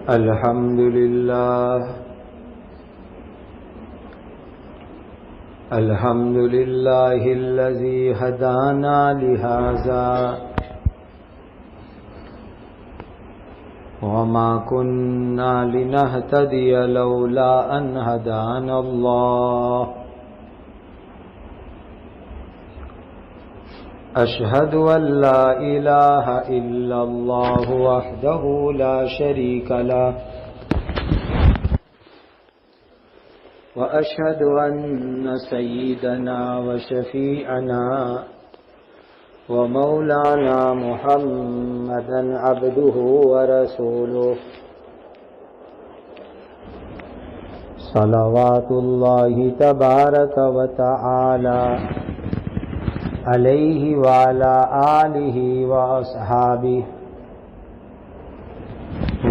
الحمد لله الذي هدانا لهذا وما كنا لنهتدي لولا أن هدانا الله أشهد أن لا إله إلا الله وحده لا شريك له وأشهد أن سيدنا وشفيعنا ومولانا محمدا عبده ورسوله صلوات الله تبارك وتعالى عليه وعلى آله وأصحابه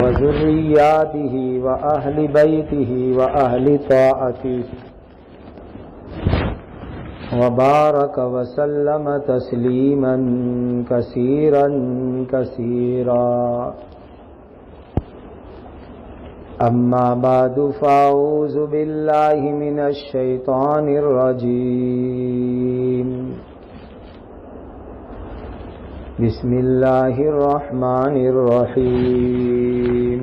وذرياته وأهل بيته وأهل طاعته وبارك وسلم تسليما كثيرا كثيرا أما بعد فأعوذ بالله من الشيطان الرجيم بسم الله الرحمن الرحيم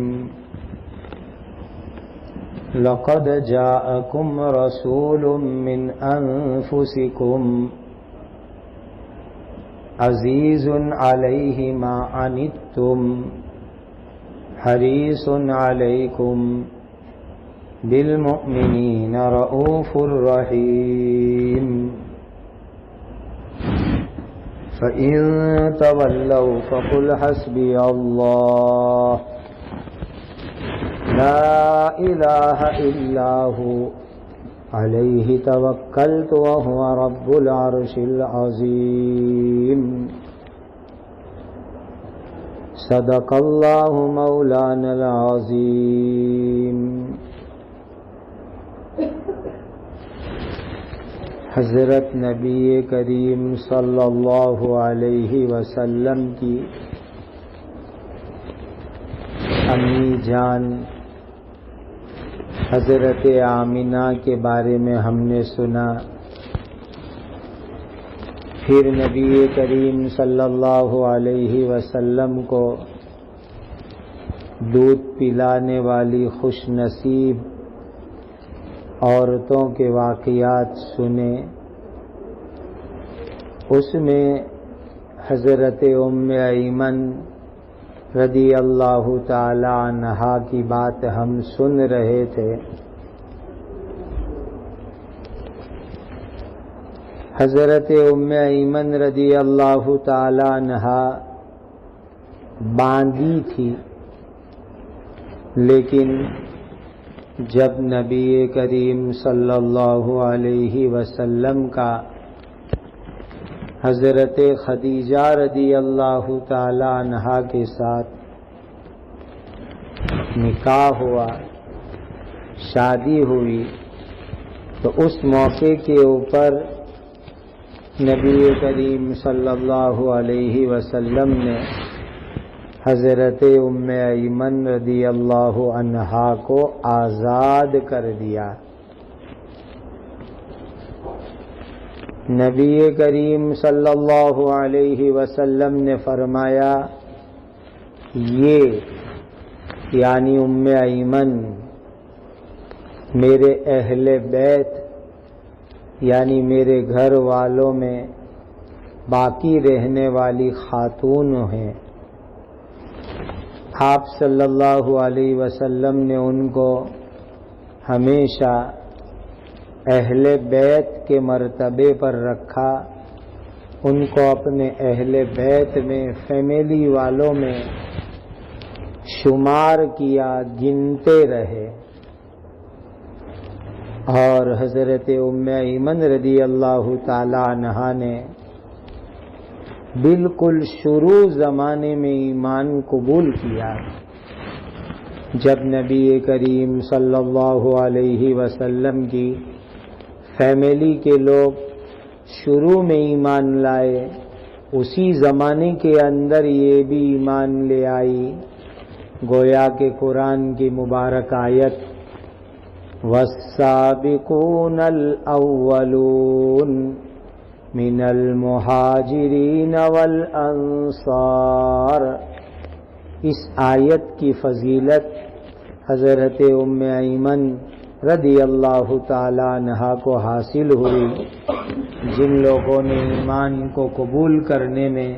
لقد جاءكم رسول من أنفسكم عزيز عليه ما عنتم حريص عليكم بالمؤمنين رؤوف رحيم فإن تولوا فقل حسبي الله لا إله إلا هو عليه توكلت وهو رب العرش العظيم صدق الله مولانا العظيم. حضرت نبی کریم صلی اللہ علیہ وسلم کی امی جان حضرت آمنہ کے بارے میں ہم نے سنا. پھر نبی کریم صلی اللہ علیہ وسلم کو دودھ پلانے والی خوش نصیب عورتوں کے واقعات سنے. اس میں حضرت ام ایمن رضی اللہ تعالی عنہا کی بات ہم سن رہے تھے. حضرت ام ایمن رضی اللہ تعالی عنہا باندھی تھی، لیکن جب نبی کریم صلی اللہ علیہ وسلم کا حضرت خدیجہ رضی اللہ تعالی عنہا کے ساتھ نکاح ہوا، شادی ہوئی، تو اس موقع کے اوپر نبی کریم صلی اللہ علیہ وسلم نے حضرت ام ایمن رضی اللہ عنہا کو آزاد کر دیا. نبی کریم صلی اللہ علیہ وسلم نے فرمایا، یہ یعنی ام ایمن میرے اہل بیت یعنی میرے گھر والوں میں باقی رہنے والی خاتون ہیں. آپ صلی اللہ علیہ وسلم نے ان کو ہمیشہ اہل بیت کے مرتبے پر رکھا، ان کو اپنے اہل بیت میں فیملی والوں میں شمار کیا، گنتے رہے. اور حضرت ام ایمن رضی اللہ تعالی عنہا نے بالکل شروع زمانے میں ایمان قبول کیا. جب نبی کریم صلی اللہ علیہ وسلم کی فیملی کے لوگ شروع میں ایمان لائے اسی زمانے کے اندر یہ بھی ایمان لے آئی. گویا کہ قرآن کی مبارک آیت والسابقون الاولون من المہاجرین والانصار، اس آیت کی فضیلت حضرت ام ایمن رضی اللہ تعالی عنہا کو حاصل ہوئی. جن لوگوں نے ایمان کو قبول کرنے میں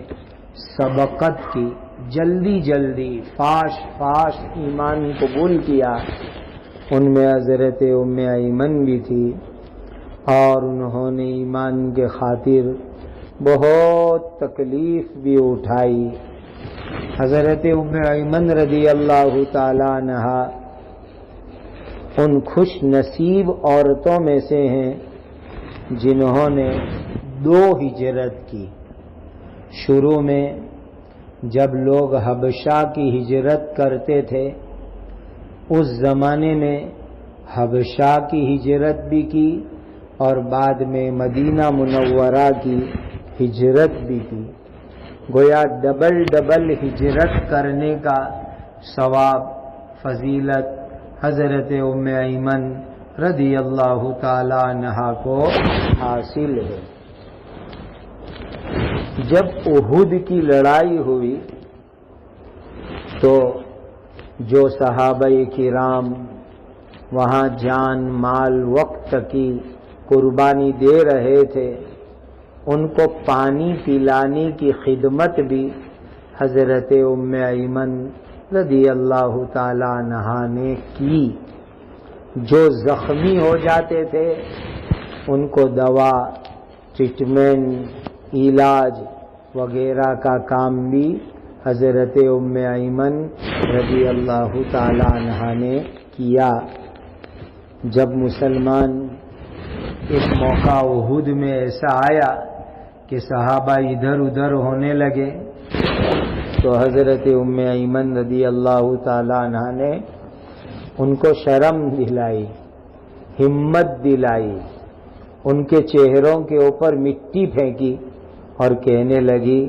سبقت کی، جلدی جلدی فاش ایمان قبول کیا، ان میں حضرت ام ایمن بھی تھی، اور انہوں نے ایمان کے خاطر بہت تکلیف بھی اٹھائی. حضرت ام ایمن رضی اللہ تعالی عنہا ان خوش نصیب عورتوں میں سے ہیں جنہوں نے 2 ہجرت کی. شروع میں جب لوگ حبشہ کی ہجرت کرتے تھے، اس زمانے میں حبشہ کی ہجرت بھی کی اور بعد میں مدینہ منورہ کی ہجرت بھی کی. گویا ڈبل ہجرت کرنے کا ثواب، فضیلت حضرت ام ایمن رضی اللہ تعالی عنہا کو حاصل ہے. جب احد کی لڑائی ہوئی تو جو صحابہ کرام وہاں جان مال وقت کی قربانی دے رہے تھے، ان کو پانی پلانے کی خدمت بھی حضرت ام ایمن رضی اللہ تعالی عنہا نے کی. جو زخمی ہو جاتے تھے ان کو دوا، ٹریٹمنٹ، علاج وغیرہ کا کام بھی حضرت ام ایمن رضی اللہ تعالی عنہا نے کیا. جب مسلمان اس موقع احد میں ایسا آیا کہ صحابہ ادھر ادھر ہونے لگے تو حضرت ام ایمن رضی اللہ تعالی عنہ نے ان کو شرم دلائی، ہمت دلائی، ان کے چہروں کے اوپر مٹی پھینکی اور کہنے لگی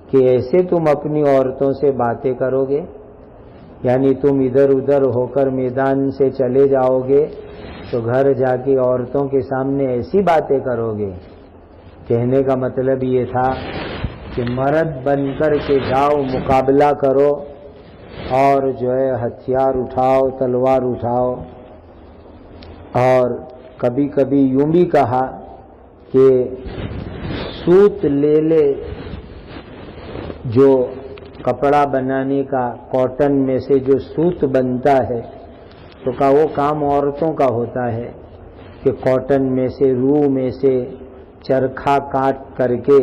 کہ ایسے تم اپنی عورتوں سے باتیں کرو گے؟ یعنی تم ادھر ادھر ہو کر میدان سے چلے جاؤ گے تو گھر جا کے عورتوں کے سامنے ایسی باتیں کرو گے؟ کہنے کا مطلب یہ تھا کہ مرد بن کر کے جاؤ، مقابلہ کرو، اور جو ہے ہتھیار اٹھاؤ، تلوار اٹھاؤ. اور کبھی کبھی یوں بھی کہا کہ سوت لے لے، جو کپڑا بنانے کا کاٹن میں سے جو سوت بنتا ہے، تو کہا وہ کام عورتوں کا ہوتا ہے کہ کاٹن میں سے، روح میں سے چرخا کاٹ کر کے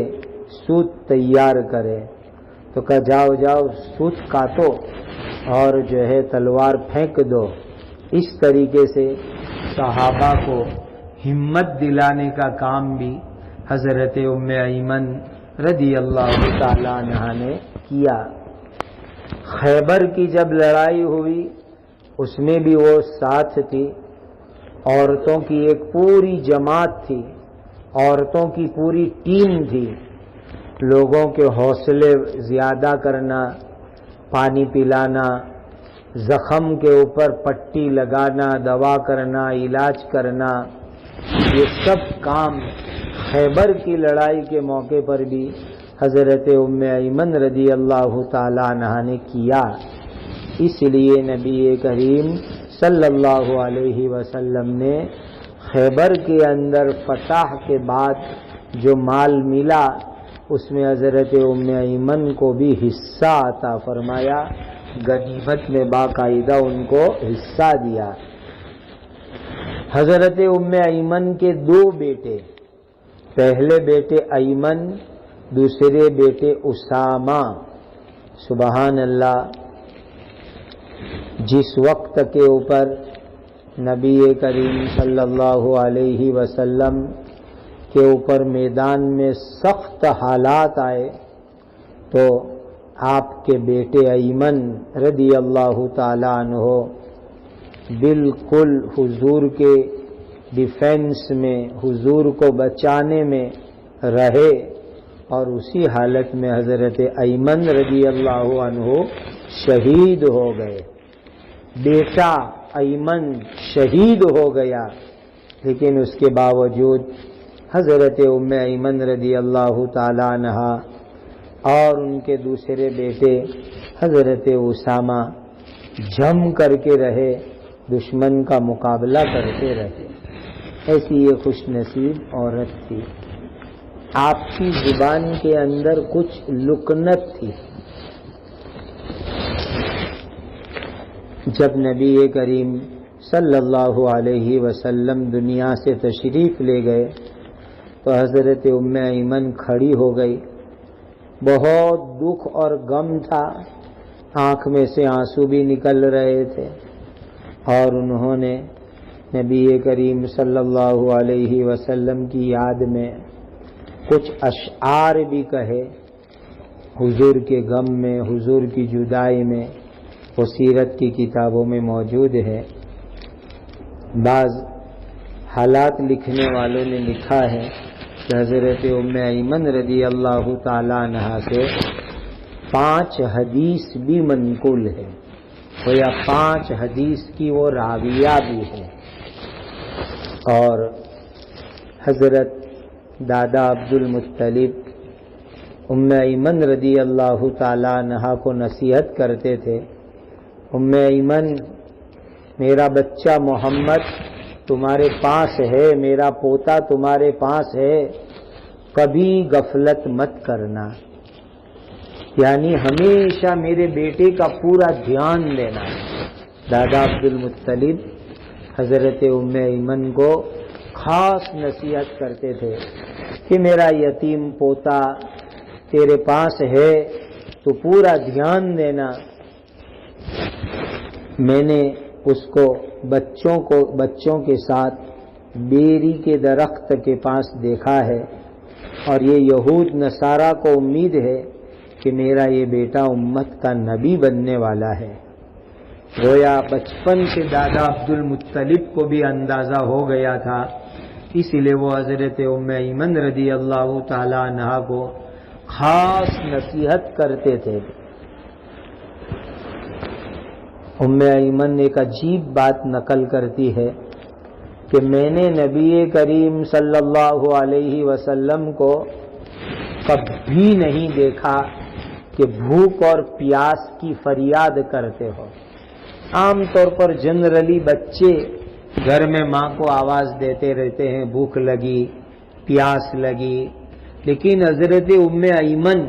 سوت تیار کرے. تو کہا جاؤ جاؤ سوت کاٹو اور جو ہے تلوار پھینک دو. اس طریقے سے صحابہ کو ہمت دلانے کا کام بھی حضرت ام ایمن رضی اللہ تعالی عنہ نے کیا. خیبر کی جب لڑائی ہوئی اس میں بھی وہ ساتھ تھی. عورتوں کی ایک پوری جماعت تھی، عورتوں کی پوری ٹیم تھی. لوگوں کے حوصلے زیادہ کرنا، پانی پلانا، زخم کے اوپر پٹی لگانا، دوا کرنا، علاج کرنا، یہ سب کام خیبر کی لڑائی کے موقع پر بھی حضرت ام ایمن رضی اللہ تعالی عنہ نے کیا. اس لیے نبی کریم صلی اللہ علیہ وسلم نے خیبر کے اندر فتح کے بعد جو مال ملا اس میں حضرت ام ایمن کو بھی حصہ عطا فرمایا، غنیمت میں باقاعدہ ان کو حصہ دیا. حضرت ام ایمن کے 2 بیٹے، پہلے بیٹے ایمن، دوسرے بیٹے اسامہ. سبحان اللہ. جس وقت کے اوپر نبی کریم صلی اللہ علیہ وسلم کے اوپر میدان میں سخت حالات آئے تو آپ کے بیٹے ایمن رضی اللہ تعالی عنہ بالکل حضور کے ڈیفینس میں، حضور کو بچانے میں رہے اور اسی حالت میں حضرت ایمن رضی اللہ عنہ شہید ہو گئے. بیٹا ایمن شہید ہو گیا، لیکن اس کے باوجود حضرت ام ایمن رضی اللہ تعالی عنہ اور ان کے دوسرے بیٹے حضرت اسامہ جم کر کے رہے، دشمن کا مقابلہ کرتے رہے. ایسی یہ خوش نصیب عورت تھی. آپ کی زبان کے اندر کچھ لکنت تھی. جب نبی کریم صلی اللہ علیہ وسلم دنیا سے تشریف لے گئے تو حضرت ام ایمن کھڑی ہو گئی. بہت دکھ اور غم تھا، آنکھ میں سے آنسو بھی نکل رہے تھے، اور انہوں نے نبی کریم صلی اللہ علیہ وسلم کی یاد میں کچھ اشعار بھی کہے. حضور کے غم میں، حضور کی جدائی میں، وہ سیرت کی کتابوں میں موجود ہے. بعض حالات لکھنے والوں نے لکھا ہے کہ حضرت ام ایمن رضی اللہ تعالی عنہ سے 5 حدیث بھی منقول ہے، وہ یا 5 حدیث کی وہ راویہ بھی ہے. اور حضرت دادا عبد المطلب ام ایمن رضی اللہ تعالی عنہ کو نصیحت کرتے تھے، ام ایمن میرا بچہ محمد تمہارے پاس ہے، میرا پوتا تمہارے پاس ہے، کبھی غفلت مت کرنا، یعنی ہمیشہ میرے بیٹے کا پورا دھیان دینا. دادا عبد المطلب حضرت ام ایمن کو خاص نصیحت کرتے تھے کہ میرا یتیم پوتا تیرے پاس ہے تو پورا دھیان دینا. میں نے اس کو بچوں کے ساتھ بیری کے درخت کے پاس دیکھا ہے، اور یہ یہود نصارہ کو امید ہے کہ میرا یہ بیٹا امت کا نبی بننے والا ہے. گویا بچپن سے دادا عبد المطلب کو بھی اندازہ ہو گیا تھا، اس لیے وہ حضرت ام ایمن رضی اللہ تعالی عنہ کو خاص نصیحت کرتے تھے. ام ایمن ایک عجیب بات نقل کرتی ہے کہ میں نے نبی کریم صلی اللہ علیہ وسلم کو کبھی نہیں دیکھا کہ بھوک اور پیاس کی فریاد کرتے ہو. عام طور پر جنرلی بچے گھر میں ماں کو آواز دیتے رہتے ہیں، بھوک لگی، پیاس لگی، لیکن حضرت ام ایمن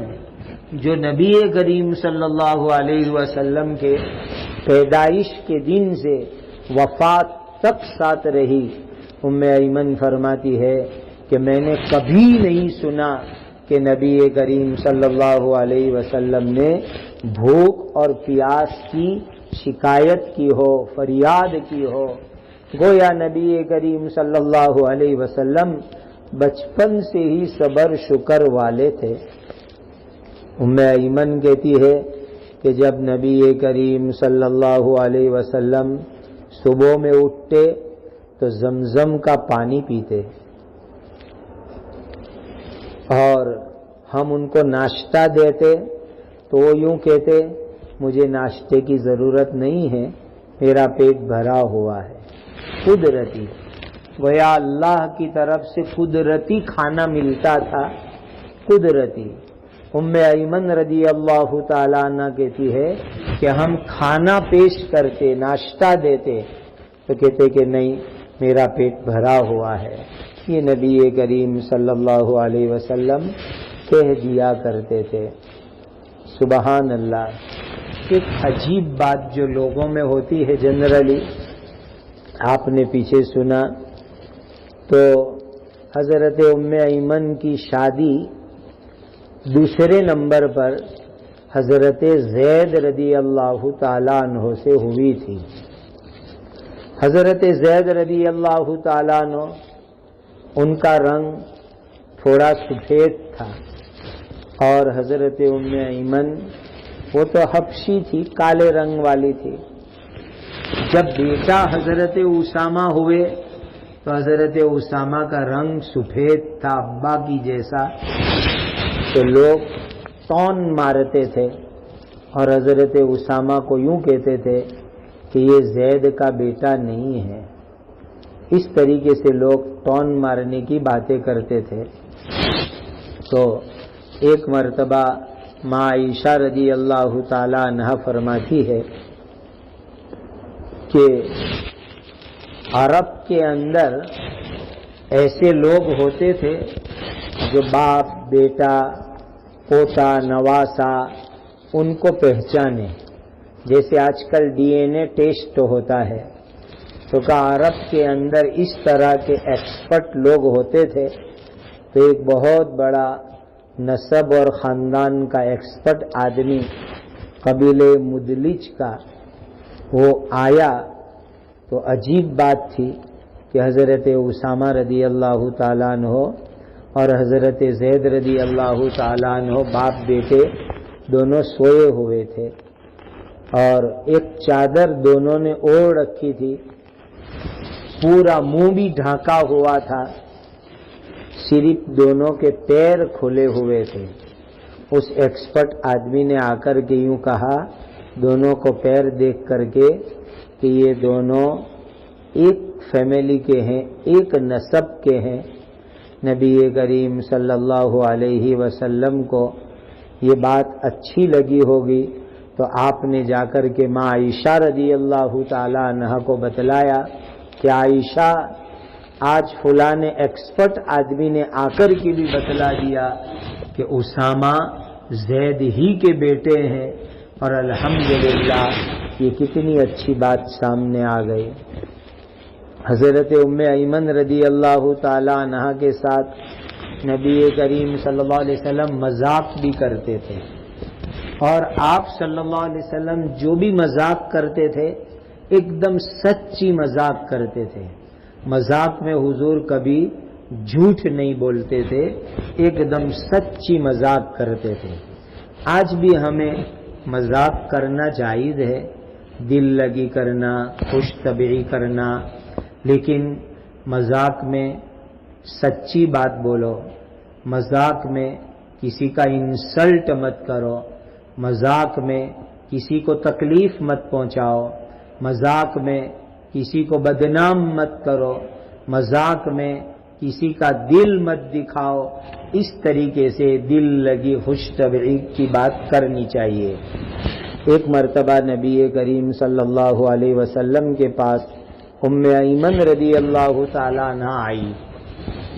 جو نبی کریم صلی اللہ علیہ وسلم کے پیدائش کے دن سے وفات تک ساتھ رہی، ام ایمن فرماتی ہے کہ میں نے کبھی نہیں سنا کہ نبی کریم صلی اللہ علیہ وسلم نے بھوک اور پیاس کی شکایت کی ہو، فریاد کی ہو. گویا نبی کریم صلی اللہ علیہ وسلم بچپن سے ہی صبر شکر والے تھے. ام ایمن کہتی ہے کہ جب نبی کریم صلی اللہ علیہ وسلم صبح میں اٹھتے تو زمزم کا پانی پیتے، اور ہم ان کو ناشتہ دیتے تو وہ یوں کہتے مجھے ناشتے کی ضرورت نہیں ہے، میرا پیٹ بھرا ہوا ہے. قدرتی گویا اللہ کی طرف سے قدرتی کھانا ملتا تھا، قدرتی. ام ایمن رضی اللہ تعالیٰ عنہ کہتی ہے کہ ہم کھانا پیش کرتے، ناشتہ دیتے تو کہتے کہ نہیں میرا پیٹ بھرا ہوا ہے. یہ نبی کریم صلی اللہ علیہ وسلم کہہ دیا کرتے تھے. سبحان اللہ. ایک عجیب بات جو لوگوں میں ہوتی ہے جنرلی، آپ نے پیچھے سنا تو حضرت ام ایمن کی شادی دوسرے نمبر پر حضرت زید رضی اللہ تعالیٰ عنہ سے ہوئی تھی. حضرت زید رضی اللہ تعالیٰ عنہ ان کا رنگ تھوڑا سفید تھا، اور حضرت ام ایمن وہ تو حبشی تھی، کالے رنگ والی تھی. جب بیٹا حضرت اسامہ ہوئے تو حضرت اسامہ کا رنگ سفید تھا، ابا کی جیسا. تو لوگ ٹون مارتے تھے اور حضرت اسامہ کو یوں کہتے تھے کہ یہ زید کا بیٹا نہیں ہے. اس طریقے سے لوگ ٹون مارنے کی باتیں کرتے تھے. تو ایک مرتبہ ماں عائشہ رضی اللہ تعالی عنہا فرماتی ہے کہ عرب کے اندر ایسے لوگ ہوتے تھے جو باپ بیٹا پوتا نواسا ان کو پہچانے، جیسے آج کل ڈی این اے ٹیسٹ ہوتا ہے. تو کہا عرب کے اندر اس طرح کے ایکسپرٹ لوگ ہوتے تھے. تو ایک بہت بڑا نسب اور خاندان کا ایکسپرٹ آدمی قبیلے مدلج کا وہ آیا. تو عجیب بات تھی کہ حضرت اسامہ رضی اللہ تعالیٰ عنہ اور حضرت زید رضی اللہ تعالیٰ عنہ باپ بیٹے دونوں سوئے ہوئے تھے اور ایک چادر دونوں نے اوڑھ رکھی تھی، پورا منہ بھی ڈھانکا ہوا تھا، صرف دونوں کے پیر کھلے ہوئے تھے. اس ایکسپرٹ آدمی نے آ کر کے یوں کہا دونوں کو پیر دیکھ کر کے کہ یہ دونوں ایک فیملی کے ہیں، ایک نسب کے ہیں. نبی کریم صلی اللہ علیہ وسلم کو یہ بات اچھی لگی ہوگی تو آپ نے جا کر کے ماں عائشہ رضی اللہ تعالی عنہا کو بتلایا کہ عائشہ آج فلاں ایکسپرٹ آدمی نے آ کر کے بھی بتلا دیا کہ اسامہ زید ہی کے بیٹے ہیں. اور الحمدللہ یہ کتنی اچھی بات سامنے آ گئی. حضرت ام ایمن رضی اللہ تعالی عنہا کے ساتھ نبی کریم صلی اللہ علیہ وسلم مذاق بھی کرتے تھے، اور آپ صلی اللہ علیہ وسلم جو بھی مذاق کرتے تھے ایک دم سچی مذاق کرتے تھے. مذاق میں حضور کبھی جھوٹ نہیں بولتے تھے، ایک دم سچی مذاق کرتے تھے. آج بھی ہمیں مذاق کرنا جائز ہے، دل لگی کرنا، خوش طبعی کرنا، لیکن مذاق میں سچی بات بولو، مذاق میں کسی کا انسلٹ مت کرو، مذاق میں کسی کو تکلیف مت پہنچاؤ، مذاق میں کسی کو بدنام مت کرو، مذاق میں کسی کا دل مت دکھاؤ. اس طریقے سے دل لگی خوش طبعی کی بات کرنی چاہیے. ایک مرتبہ نبی کریم صلی اللہ علیہ وسلم کے پاس ام ایمن رضی اللہ تعالیٰ عنہ آئی.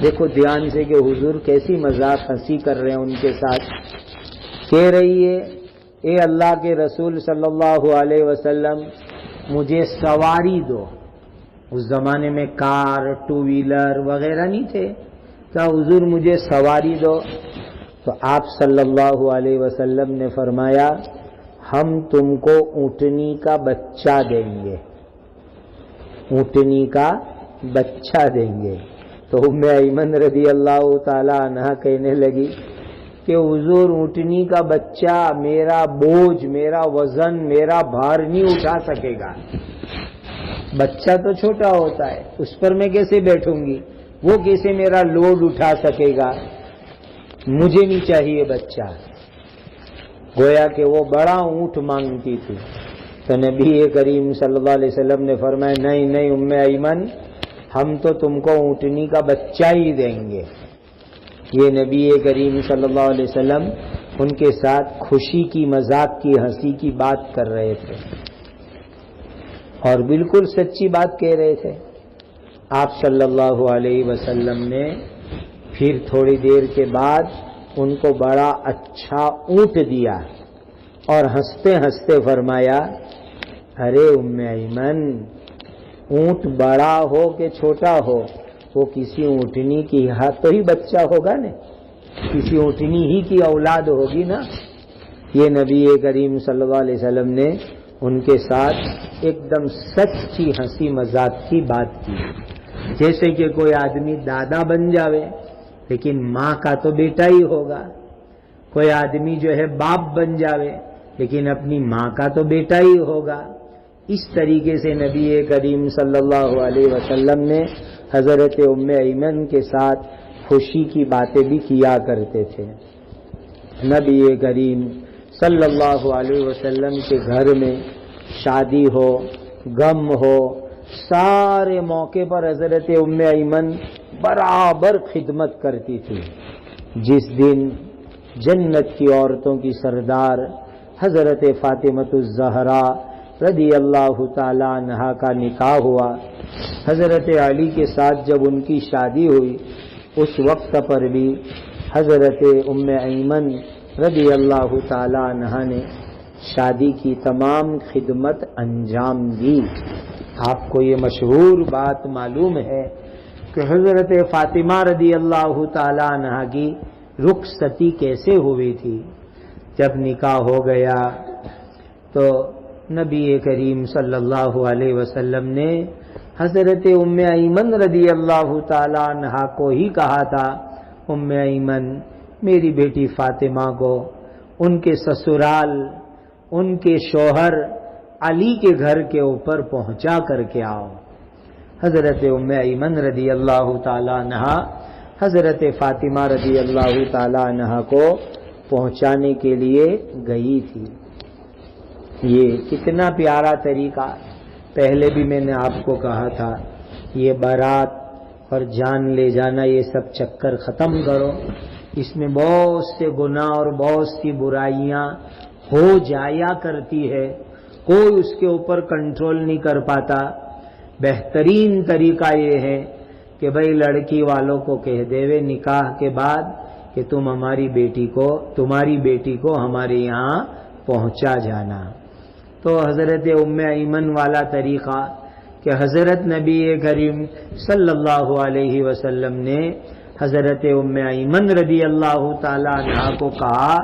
دیکھو دھیان سے کہ حضور کیسی مذاق ہنسی کر رہے ہیں ان کے ساتھ. کہہ رہی ہے اے اللہ کے رسول صلی اللہ علیہ وسلم مجھے سواری دو. اس زمانے میں کار ٹو ویلر وغیرہ نہیں تھے، کہا حضور مجھے سواری دو. تو آپ صلی اللہ علیہ وسلم نے فرمایا ہم تم کو اونٹنی کا بچہ دیں گے، اونٹنی کا بچہ دیں گے. تو ام ایمن رضی اللہ تعالی عنہا کہنے لگی کہ حضور اونٹنی کا بچہ میرا بوجھ، میرا وزن، میرا بھار نہیں اٹھا سکے گا. بچہ تو چھوٹا ہوتا ہے، اس پر میں کیسے بیٹھوں گی، وہ کیسے میرا لوڈ اٹھا سکے گا، مجھے نہیں چاہیے بچہ. گویا کہ وہ بڑا اونٹ مانگتی تھی. تو نبی کریم صلی اللہ علیہ وسلم نے فرمایا نہیں نہیں ام ایمن، ہم تو تم کو اونٹنی کا بچہ ہی دیں گے. یہ نبی کریم صلی اللہ علیہ وسلم ان کے ساتھ خوشی کی، مذاق کی، ہنسی کی بات کر رہے تھے اور بالکل سچی بات کہہ رہے تھے. آپ صلی اللہ علیہ وسلم نے پھر تھوڑی دیر کے بعد ان کو بڑا اچھا اونٹ دیا اور ہنستے ہنستے فرمایا ارے ام ایمن، اونٹ بڑا ہو کہ چھوٹا ہو وہ کسی اونٹنی کی تو ہی بچہ ہوگا نا، کسی اونٹنی ہی کی اولاد ہوگی نا. یہ نبی کریم صلی اللہ علیہ وسلم نے ان کے ساتھ ایک دم سچی ہنسی مذاق کی بات کی. جیسے کہ کوئی آدمی دادا بن جاوے لیکن ماں کا تو بیٹا ہی ہوگا، کوئی آدمی جو ہے باپ بن جاوے لیکن اپنی ماں کا تو بیٹا ہی ہوگا. اس طریقے سے نبی کریم صلی اللہ علیہ وسلم نے حضرت ام ایمن کے ساتھ خوشی کی باتیں بھی کیا کرتے تھے. نبی کریم صلی اللہ علیہ وسلم کے گھر میں شادی ہو، غم ہو، سارے موقع پر حضرت ام ایمن برابر خدمت کرتی تھی۔ جس دن جنت کی عورتوں کی سردار حضرت فاطمۃ الزہرا رضی اللہ تعالی عنہا کا نکاح ہوا، حضرت علی کے ساتھ جب ان کی شادی ہوئی، اس وقت پر بھی حضرت ام ایمن رضی اللہ تعالی عنہا نے شادی کی تمام خدمت انجام دی۔ آپ کو یہ مشہور بات معلوم ہے کہ حضرت فاطمہ رضی اللہ تعالی عنہا کی رخصتی کیسے ہوئی تھی۔ جب نکاح ہو گیا تو نبی کریم صلی اللہ علیہ وسلم نے حضرت ام ایمن رضی اللہ تعالی عنہا کو ہی کہا تھا، ام ایمن میری بیٹی فاطمہ کو ان کے سسرال، ان کے شوہر علی کے گھر کے اوپر پہنچا کر کے آؤ۔ حضرت ام ایمن رضی اللہ تعالی عنہا حضرت فاطمہ رضی اللہ تعالی عنہا کو پہنچانے کے لیے گئی تھی۔ یہ کتنا پیارا طریقہ، پہلے بھی میں نے آپ کو کہا تھا، یہ بارات اور جان لے جانا یہ سب چکر ختم کرو، اس میں بہت سے گناہ اور بہت سی برائیاں ہو جایا کرتی ہے، کوئی اس کے اوپر کنٹرول نہیں کر پاتا۔ بہترین طریقہ یہ ہے کہ بھئی لڑکی والوں کو کہہ دیوے نکاح کے بعد کہ تمہاری بیٹی کو ہمارے یہاں پہنچا جانا۔ تو حضرت ام ایمن والا طریقہ کہ حضرت نبی کریم صلی اللہ علیہ وسلم نے حضرت ام ایمن رضی اللہ تعالی عنہا کو کہا،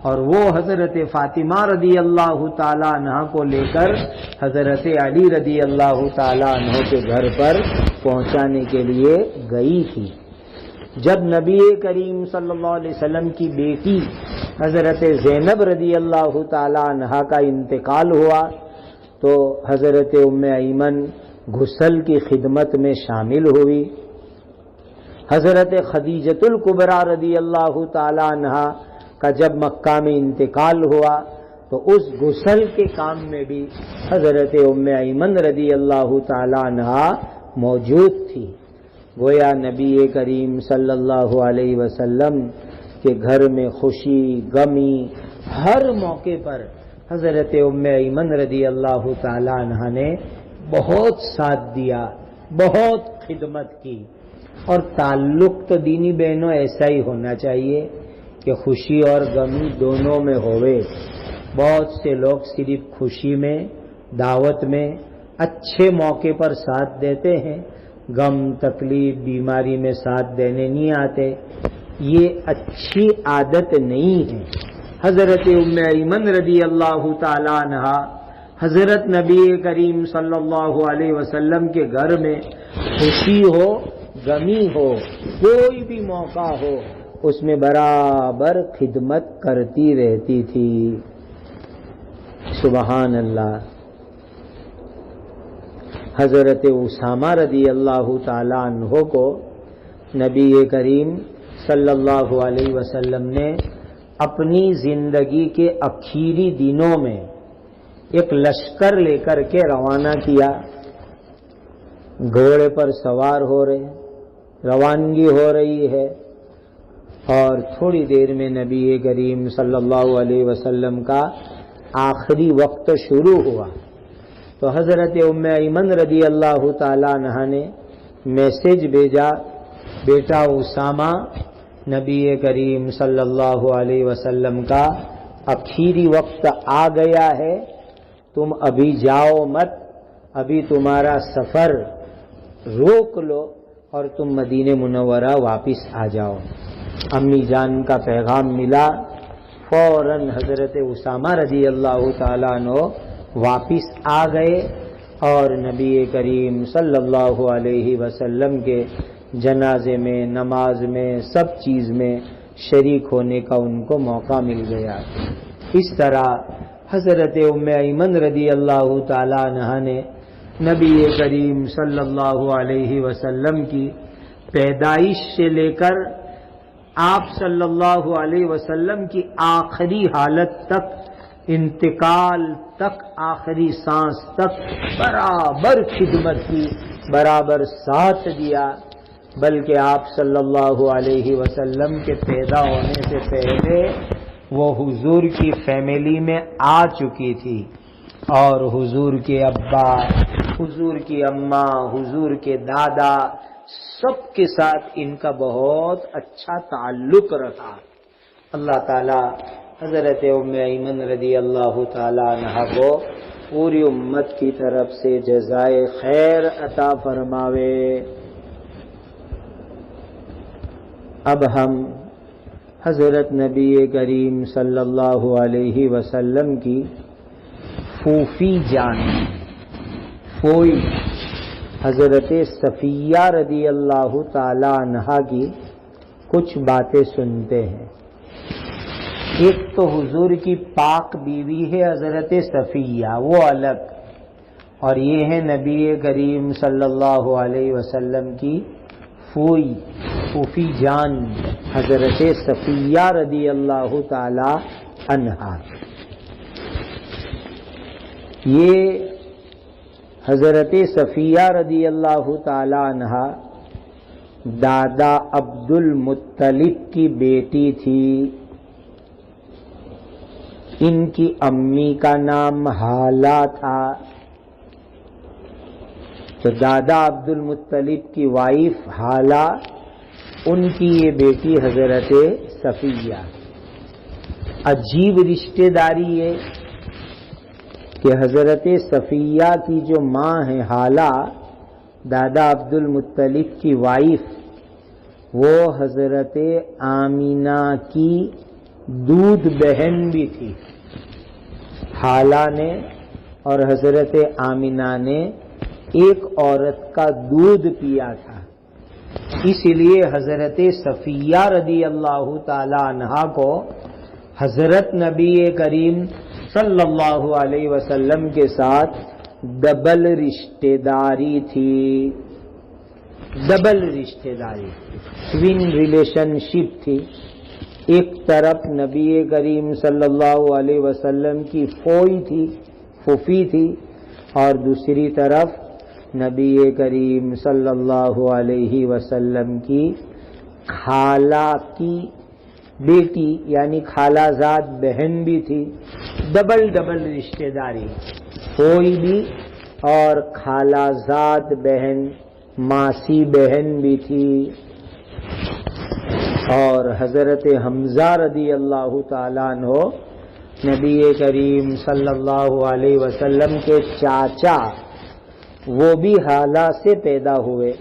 اور وہ حضرت فاطمہ رضی اللہ تعالی عنہا کو لے کر حضرت علی رضی اللہ تعالی عنہ کے گھر پر پہنچانے کے لیے گئی تھی۔ جب نبی کریم صلی اللہ علیہ وسلم کی بیٹی حضرت زینب رضی اللہ تعالی عنہا کا انتقال ہوا تو حضرت ام ایمن غسل کی خدمت میں شامل ہوئی۔ حضرت خدیجۃ الکبریٰ رضی اللہ تعالی عنہا کا جب مکہ میں انتقال ہوا تو اس غسل کے کام میں بھی حضرت ام ایمن رضی اللہ تعالی عنہا موجود تھی۔ گویا نبی کریم صلی اللہ علیہ وسلم کے گھر میں خوشی غمی ہر موقع پر حضرت ام ایمن رضی اللہ تعالی عنہا نے بہت ساتھ دیا، بہت خدمت کی۔ اور تعلق تو دینی بہنوں ایسا ہی ہونا چاہیے کہ خوشی اور غمی دونوں میں ہوئے۔ بہت سے لوگ صرف خوشی میں، دعوت میں، اچھے موقع پر ساتھ دیتے ہیں، غم تکلیف بیماری میں ساتھ دینے نہیں آتے، یہ اچھی عادت نہیں ہے۔ حضرت ام ایمن رضی اللہ تعالی عنہا حضرت نبی کریم صلی اللہ علیہ وسلم کے گھر میں خوشی ہو غمی ہو کوئی بھی موقع ہو اس میں برابر خدمت کرتی رہتی تھی۔ سبحان اللہ۔ حضرت اسامہ رضی اللہ تعالی عنہ کو نبی کریم صلی اللہ علیہ وسلم نے اپنی زندگی کے آخری دنوں میں ایک لشکر لے کر کے روانہ کیا۔ گھوڑے پر سوار ہو رہے، روانگی ہو رہی ہے، اور تھوڑی دیر میں نبی کریم صلی اللہ علیہ وسلم کا آخری وقت شروع ہوا تو حضرت ام ایمن رضی اللہ تعالی عنہا نے میسج بھیجا، بیٹا اسامہ، نبی کریم صلی اللہ علیہ وسلم کا آخری وقت آ گیا ہے، تم ابھی جاؤ مت، ابھی تمہارا سفر روک لو اور تم مدینہ منورہ واپس آ جاؤ۔ امی جان کا پیغام ملا، فوراً حضرت اسامہ رضی اللہ تعالیٰ عنہ واپس آ گئے اور نبی کریم صلی اللہ علیہ وسلم کے جنازے میں، نماز میں، سب چیز میں شریک ہونے کا ان کو موقع مل گیا۔ اس طرح حضرت ام ایمن رضی اللہ تعالی عنہا نے نبی کریم صلی اللہ علیہ وسلم کی پیدائش سے لے کر آپ صلی اللہ علیہ وسلم کی آخری حالت تک، انتقال تک، آخری سانس تک برابر خدمت کی، برابر ساتھ دیا، بلکہ آپ صلی اللہ علیہ وسلم کے پیدا ہونے سے پہلے وہ حضور کی فیملی میں آ چکی تھی، اور حضور کے ابا، حضور کی اماں، حضور کے دادا، سب کے ساتھ ان کا بہت اچھا تعلق رہا۔ اللہ تعالی حضرت ام ایمن رضی اللہ تعالی عنہا کو پوری امت کی طرف سے جزائے خیر عطا فرماوے۔ اب ہم حضرت نبی کریم صلی اللہ علیہ وسلم کی پھوپھی جان، فوئی حضرت صفیہ رضی اللہ تعالی عنہا کی کچھ باتیں سنتے ہیں۔ ایک تو حضور کی پاک بیوی ہے حضرت صفیہ، وہ الگ، اور یہ ہے نبی کریم صلی اللہ علیہ وسلم کی فوئی، پھوپھی جان حضرت صفیہ رضی اللہ تعالی عنہا۔ یہ حضرت صفیہ رضی اللہ تعالی عنہا دادا عبد المطلب کی بیٹی تھی۔ ان کی امی کا نام حالہ تھا، تو دادا عبد المطلب کی وائف حالہ، ان کی یہ بیٹی حضرت صفیہ۔ عجیب رشتہ داری ہے کہ حضرت صفیہ کی جو ماں ہے حالہ، دادا عبد المطلب کی وائف، وہ حضرت آمینہ کی دودھ بہن بھی تھی۔ حالہ نے اور حضرت آمینہ نے ایک عورت کا دودھ پیا تھا، اس لیے حضرت صفیہ رضی اللہ تعالی عنہا کو حضرت نبی کریم صلی اللہ علیہ وسلم کے ساتھ ڈبل رشتہ داری تھی، ڈبل رشتہ داری، ٹوین ریلیشن شپ تھی۔ ایک طرف نبی کریم صلی اللہ علیہ وسلم کی فوئی تھی، پھوپھی تھی، اور دوسری طرف نبی کریم صلی اللہ علیہ وسلم کی خالہ کی بیٹی یعنی خالہ زاد بہن بھی تھی۔ ڈبل ڈبل رشتہ داری، فوئی بھی اور خالہ زاد بہن، ماسی بہن بھی تھی۔ اور حضرت حمزہ رضی اللہ تعالیٰ عنہ نبی کریم صلی اللہ علیہ وسلم کے چاچا، وہ بھی حالہ سے پیدا ہوئے،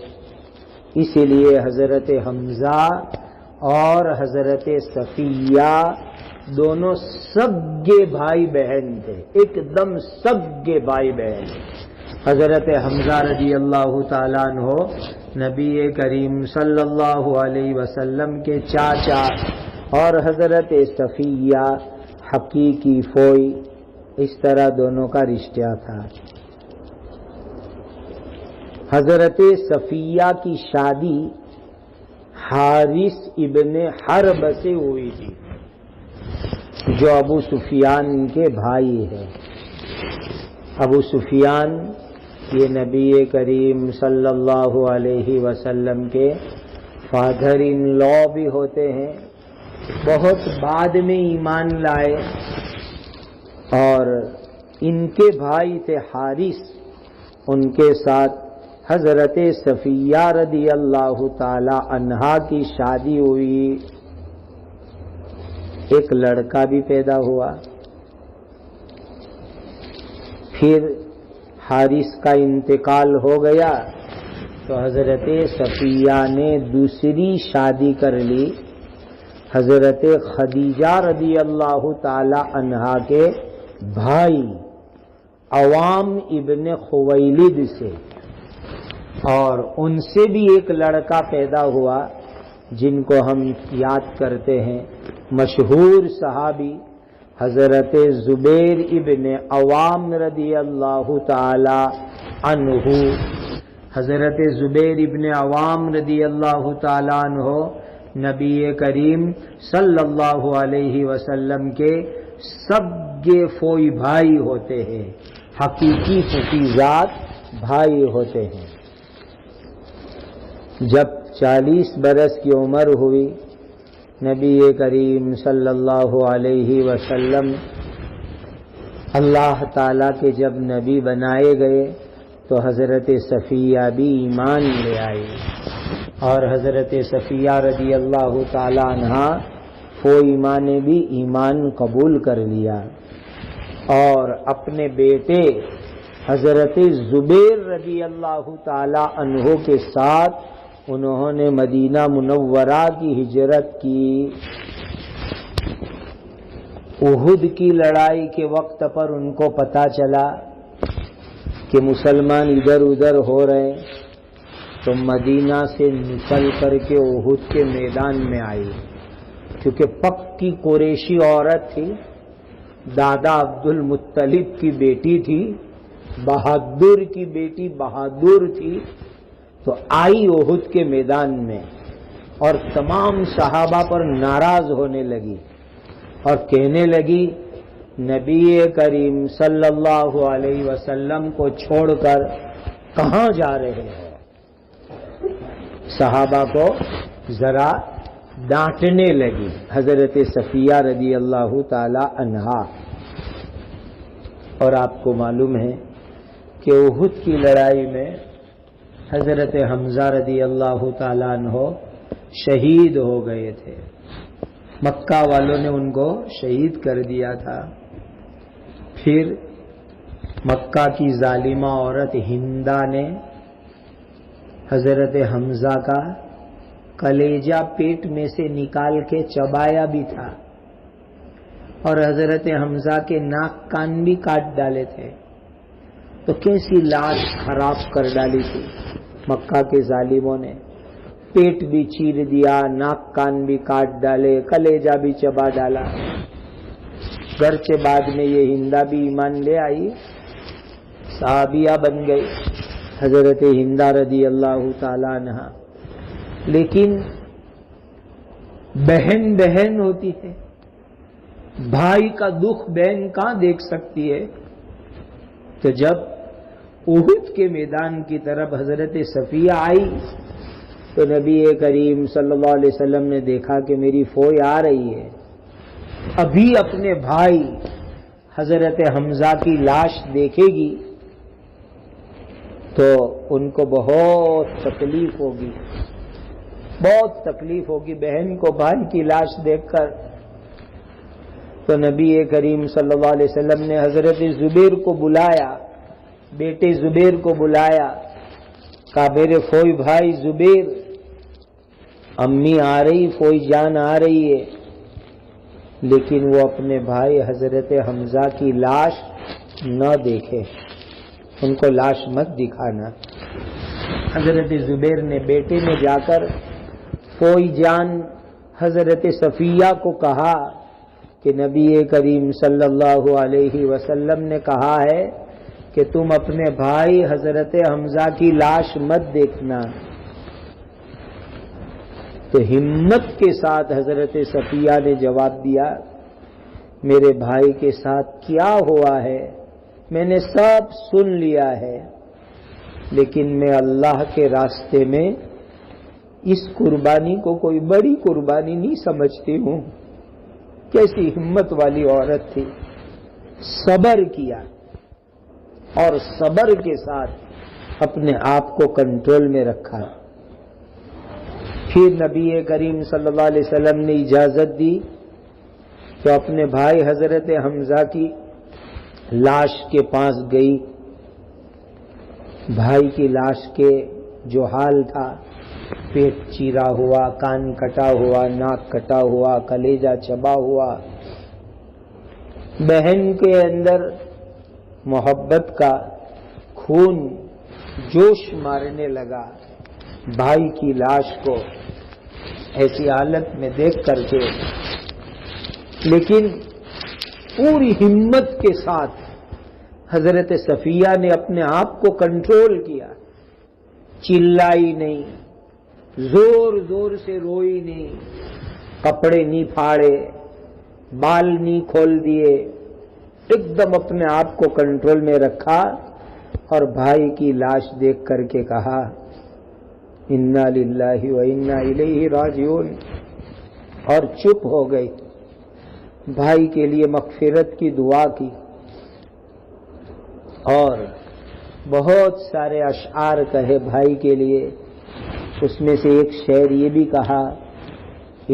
اسی لیے حضرت حمزہ اور حضرت صفیہ دونوں سگے بھائی بہن تھے، ایک دم سگے بھائی بہن۔ حضرت حمزہ رضی اللہ تعالیٰ عنہ نبی کریم صلی اللہ علیہ وسلم کے چاچا، اور حضرت صفیہ حقیقی فوئی، اس طرح دونوں کا رشتہ تھا۔ حضرت صفیہ کی شادی حارث ابن حرب سے ہوئی تھی، جو ابو سفیان کے بھائی ہے۔ ابو سفیان یہ نبی کریم صلی اللہ علیہ وسلم کے فادر ان لا بھی ہوتے ہیں، بہت بعد میں ایمان لائے، اور ان کے بھائی تھے حارث، ان کے ساتھ حضرت صفیہ رضی اللہ تعالی عنہا کی شادی ہوئی، ایک لڑکا بھی پیدا ہوا۔ پھر حارث کا انتقال ہو گیا تو حضرت صفیہ نے دوسری شادی کر لی حضرت خدیجہ رضی اللہ تعالی عنہا کے بھائی عوام ابن خویلد سے، اور ان سے بھی ایک لڑکا پیدا ہوا جن کو ہم یاد کرتے ہیں، مشہور صحابی حضرت زبیر ابن عوام رضی اللہ تعالی عنہ۔ حضرت زبیر ابن عوام رضی اللہ تعالی عنہ نبی کریم صلی اللہ علیہ وسلم کے سگے فوئی بھائی ہوتے ہیں، حقیقی حفیظات بھائی ہوتے ہیں۔ جب 40 برس کی عمر ہوئی، نبی کریم صلی اللہ علیہ وسلم اللہ تعالیٰ کے جب نبی بنائے گئے تو حضرت صفیہ بھی ایمان لے آئی، اور حضرت صفیہ رضی اللہ تعالیٰ عنہ فوئمہ نے بھی ایمان قبول کر لیا، اور اپنے بیٹے حضرت زبیر رضی اللہ تعالیٰ عنہ کے ساتھ انہوں نے مدینہ منورہ کی ہجرت کی۔ احد کی لڑائی کے وقت پر ان کو پتہ چلا کہ مسلمان ادھر ادھر ہو رہے، تو مدینہ سے نکل کر کے احد کے میدان میں آئی، کیونکہ پکی قریشی عورت تھی، دادا عبد المطلب کی بیٹی تھی، بہادر کی بیٹی بہادر تھی، تو آئی احد کے میدان میں اور تمام صحابہ پر ناراض ہونے لگی اور کہنے لگی نبی کریم صلی اللہ علیہ وسلم کو چھوڑ کر کہاں جا رہے ہیں؟ صحابہ کو ذرا ڈانٹنے لگی حضرت صفیہ رضی اللہ تعالی عنہا۔ اور آپ کو معلوم ہے کہ احد کی لڑائی میں حضرت حمزہ رضی اللہ تعالیٰ عنہ شہید ہو گئے تھے، مکہ والوں نے ان کو شہید کر دیا تھا۔ پھر مکہ کی ظالمہ عورت ہندہ نے حضرت حمزہ کا کلیجہ پیٹ میں سے نکال کے چبایا بھی تھا، اور حضرت حمزہ کے ناک کان بھی کاٹ ڈالے تھے، تو کیسی لاش خراب کر ڈالی تھی مکہ کے ظالموں نے، پیٹ بھی چیر دیا، ناک کان بھی کاٹ ڈالے، کلیجہ بھی چبا ڈالا۔ گرچہ بعد میں یہ ہندہ بھی ایمان لے آئی، صحابیہ بن گئی حضرت ہندہ رضی اللہ تعالی عنہ، لیکن بہن بہن ہوتی ہے، بھائی کا دکھ بہن کہاں دیکھ سکتی ہے؟ تو جب احد کے میدان کی طرف حضرت صفیہ آئی تو نبی کریم صلی اللہ علیہ وسلم نے دیکھا کہ میری فوج آ رہی ہے، ابھی اپنے بھائی حضرت حمزہ کی لاش دیکھے گی تو ان کو بہت تکلیف ہوگی، بہت تکلیف ہوگی بہن کو بھائی کی لاش دیکھ کر۔ تو نبی کریم صلی اللہ علیہ وسلم نے حضرت زبیر کو بلایا، بیٹے زبیر کو بلایا، کہا میرے فوئی بھائی زبیر، امی آ رہی، فوئی جان آ رہی ہے، لیکن وہ اپنے بھائی حضرت حمزہ کی لاش نہ دیکھے، ان کو لاش مت دکھانا۔ حضرت زبیر نے بیٹے نے جا کر فوئی جان حضرت صفیہ کو کہا کہ نبی کریم صلی اللہ علیہ وسلم نے کہا ہے کہ تم اپنے بھائی حضرت حمزہ کی لاش مت دیکھنا۔ تو ہمت کے ساتھ حضرت صفیہ نے جواب دیا، میرے بھائی کے ساتھ کیا ہوا ہے میں نے سب سن لیا ہے، لیکن میں اللہ کے راستے میں اس قربانی کو کوئی بڑی قربانی نہیں سمجھتی ہوں۔ کیسی ہمت والی عورت تھی، صبر کیا اور صبر کے ساتھ اپنے آپ کو کنٹرول میں رکھا۔ پھر نبی کریم صلی اللہ علیہ وسلم نے اجازت دی تو اپنے بھائی حضرت حمزہ کی لاش کے پاس گئی۔ بھائی کی لاش کے جو حال تھا، پیٹ چیرا ہوا، کان کٹا ہوا، ناک کٹا ہوا، کلیجہ چبا ہوا، بہن کے اندر محبت کا خون جوش مارنے لگا۔ بھائی کی لاش کو ایسی حالت میں دیکھ کر کے، لیکن پوری ہمت کے ساتھ حضرت صفیہ نے اپنے آپ کو کنٹرول کیا، چلائی نہیں، زور زور سے روئی نہیں، کپڑے نہیں پھاڑے، بال نہیں کھول دیے، ایک دم اپنے آپ کو کنٹرول میں رکھا اور بھائی کی لاش دیکھ کر کے کہا انا للہ و انا الیہ راجعون، اور چپ ہو گئی۔ بھائی کے لیے مغفرت کی دعا کی اور بہت سارے اشعار کہے بھائی کے لیے۔ اس میں سے ایک شعر یہ بھی کہا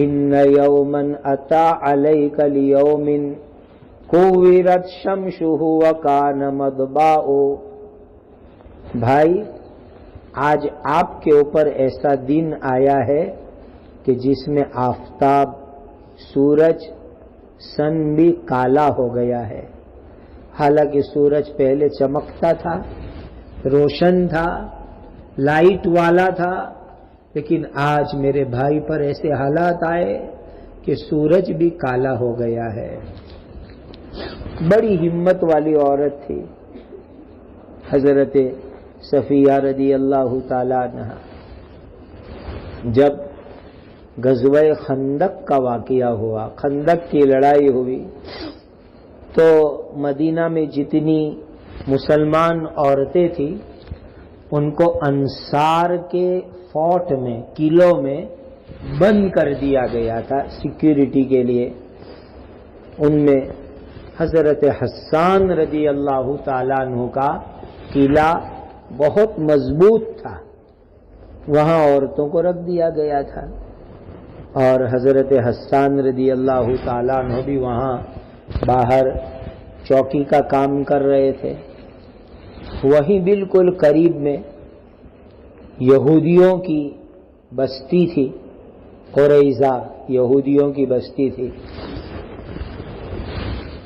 ان یوما اتی علیک لیوم کوورت شمسہ وکان مضباء، بھائی آج آپ کے اوپر ایسا دن آیا ہے کہ جس میں آفتاب، سورج، سن بھی کالا ہو گیا ہے۔ حالانکہ سورج پہلے چمکتا تھا، روشن تھا، لائٹ والا تھا، لیکن آج میرے بھائی پر ایسے حالات آئے کہ سورج بھی کالا ہو گیا ہے۔ بڑی ہمت والی عورت تھی حضرت صفیہ رضی اللہ تعالی عنہا۔ جب غزوہ خندق کا واقعہ ہوا، خندق کی لڑائی ہوئی، تو مدینہ میں جتنی مسلمان عورتیں تھیں ان کو انصار کے فورٹ میں، قلعوں میں بند کر دیا گیا تھا سیکیورٹی کے لیے۔ ان میں حضرت حسان رضی اللہ تعالیٰ عنہ کا قلعہ بہت مضبوط تھا، وہاں عورتوں کو رکھ دیا گیا تھا، اور حضرت حسان رضی اللہ تعالیٰ عنہ بھی وہاں باہر چوکی کا کام کر رہے تھے۔ وہیں بالکل قریب میں یہودیوں کی بستی تھی، قریظہ یہودیوں کی بستی تھی۔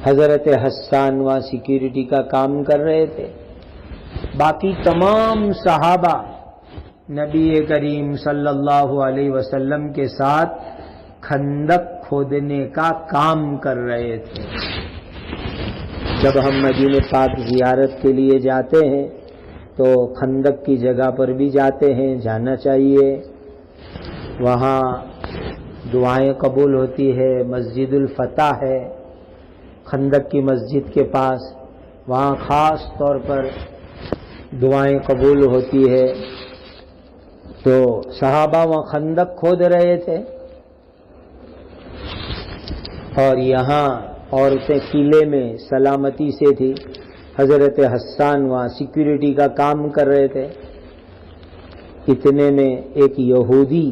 حضرت حسان وہاں سیکیورٹی کا کام کر رہے تھے، باقی تمام صحابہ نبی کریم صلی اللہ علیہ وسلم کے ساتھ خندق کھودنے کا کام کر رہے تھے۔ جب ہم مدینہ پاک زیارت کے لیے جاتے ہیں تو خندق کی جگہ پر بھی جاتے ہیں، جانا چاہیے، وہاں دعائیں قبول ہوتی ہے۔ مسجد الفتح ہے خندق کی مسجد کے پاس، وہاں خاص طور پر دعائیں قبول ہوتی ہے۔ تو صحابہ وہاں خندق کھود رہے تھے، اور یہاں عورتیں قلعے میں سلامتی سے تھی۔ حضرت حسان وہاں سیکیورٹی کا کام کر رہے تھے۔ اتنے میں ایک یہودی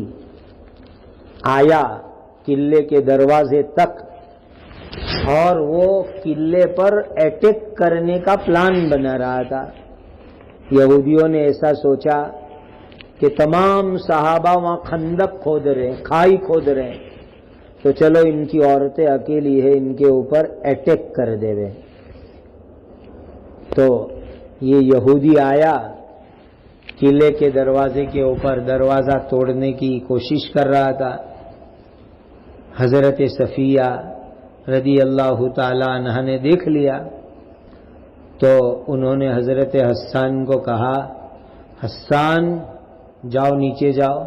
آیا قلعے کے دروازے تک، اور وہ قلعے پر اٹیک کرنے کا پلان بنا رہا تھا۔ یہودیوں نے ایسا سوچا کہ تمام صحابہ وہاں خندق کھود رہے ہیں، کھائی کھود رہے ہیں، تو چلو ان کی عورتیں اکیلی ہے، ان کے اوپر اٹیک کر دے وے۔ تو یہ یہودی آیا، قلعے کے دروازے کے اوپر دروازہ توڑنے کی کوشش کر رہا تھا۔ حضرت صفیہ رضی اللہ تعالی عنہ نے دیکھ لیا، تو انہوں نے حضرت حسان کو کہا حسان جاؤ، نیچے جاؤ،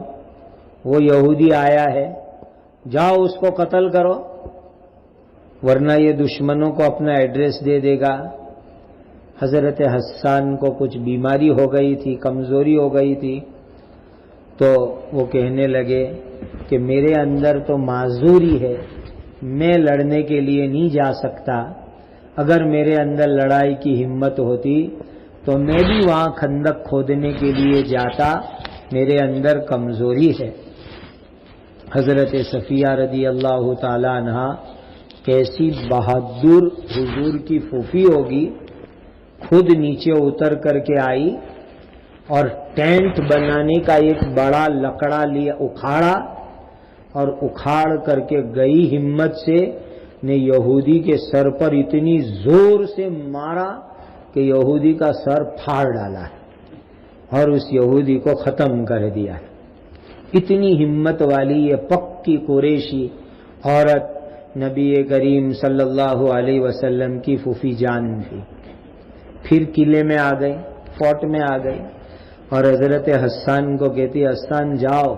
وہ یہودی آیا ہے، جاؤ اس کو قتل کرو، ورنہ یہ دشمنوں کو اپنا ایڈریس دے دے گا۔ حضرت حسان کو کچھ بیماری ہو گئی تھی، کمزوری ہو گئی تھی، تو وہ کہنے لگے کہ میرے اندر تو معذوری ہے، میں لڑنے کے لیے نہیں جا سکتا، اگر میرے اندر لڑائی کی ہمت ہوتی تو میں بھی وہاں خندق کھودنے کے لیے جاتا، میرے اندر کمزوری ہے۔ حضرت صفیہ رضی اللہ تعالی عنہ کیسی بہادر حضور کی پھوپھی ہوگی، خود نیچے اتر کر کے آئی اور ٹینٹ بنانے کا ایک بڑا لکڑا لیا، اکھاڑا، اور اکھاڑ کر کے گئی ہمت سے نے یہودی کے سر پر اتنی زور سے مارا کہ یہودی کا سر پھاڑ ڈالا ہے اور اس یہودی کو ختم کر دیا ہے۔ اتنی ہمت والی یہ پکی قریشی عورت نبی کریم صلی اللہ علیہ وسلم کی پھوپھی جان تھی۔ پھر قلعے میں آ گئی، فورٹ میں آ گئی، اور حضرت حسان کو کہتی حسان جاؤ